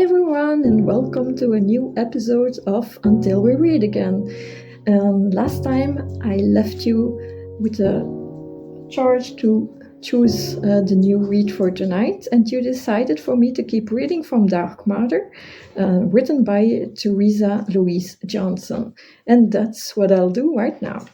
Hi everyone, and welcome to a new episode of Until We Read Again. Last time I left you with a charge to choose the new read for tonight, and you decided for me to keep reading from Dark Matter, written by Teresa Louise Johnson. And that's what I'll do right now.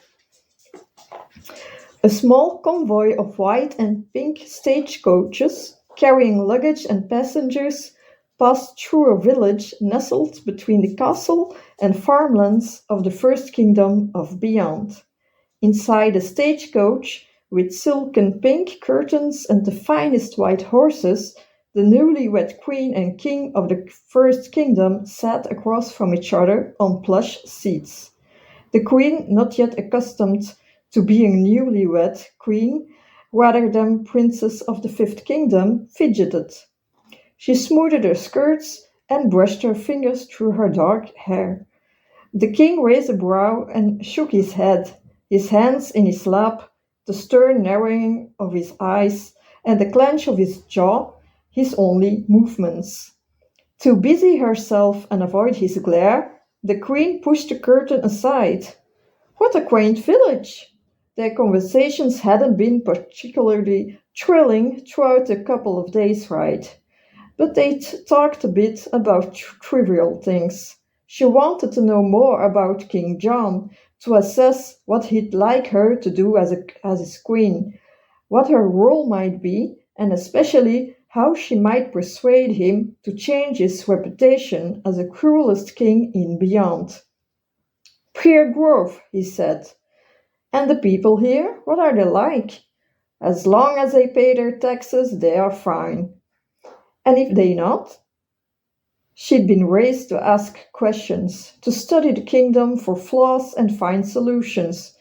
A small convoy of white and pink stagecoaches, carrying luggage and passengers, passed through a village nestled between the castle and farmlands of the First Kingdom of Beyond. Inside a stagecoach, with silken pink curtains and the finest white horses, the newlywed queen and king of the First Kingdom sat across from each other on plush seats. The queen, not yet accustomed to being newlywed queen rather than princess of the Fifth Kingdom, fidgeted. She smoothed her skirts and brushed her fingers through her dark hair. The king raised a brow and shook his head, his hands in his lap, the stern narrowing of his eyes and the clench of his jaw his only movements. To busy herself and avoid his glare, the queen pushed the curtain aside. What a quaint village! Their conversations hadn't been particularly thrilling throughout the couple of days' ride. But they talked a bit about trivial things. She wanted to know more about King John, to assess what he'd like her to do as his queen, what her role might be, and especially how she might persuade him to change his reputation as the cruelest king in Beyond. Pear Grove, he said. And the people here, what are they like? As long as they pay their taxes, they are fine. And if they not? She'd been raised to ask questions, to study the kingdom for flaws and find solutions,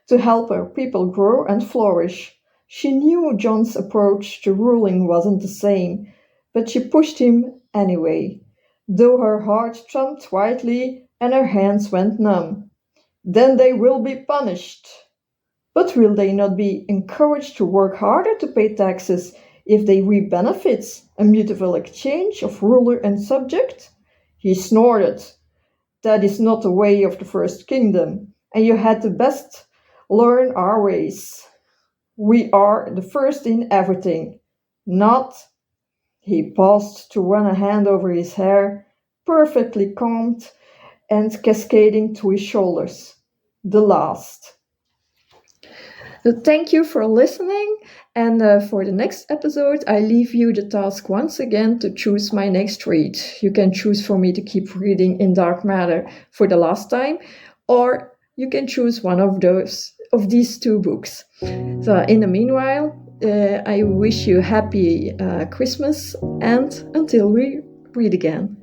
to help her people grow and flourish. She knew John's approach to ruling wasn't the same, but she pushed him anyway, though her heart thumped wildly and her hands went numb. Then they will be punished. But will they not be encouraged to work harder to pay taxes if they reap benefits, a mutual exchange of ruler and subject? He snorted. That is not the way of the First Kingdom, and you had to best learn our ways. We are the first in everything. Not, he paused to run a hand over his hair, perfectly combed and cascading to his shoulders. The last. So thank you for listening, and for the next episode I leave you the task once again to choose my next read. You can choose for me to keep reading in Dark Matter for the last time, or you can choose one of these two books. So in the meanwhile, I wish you happy Christmas, and until we read again.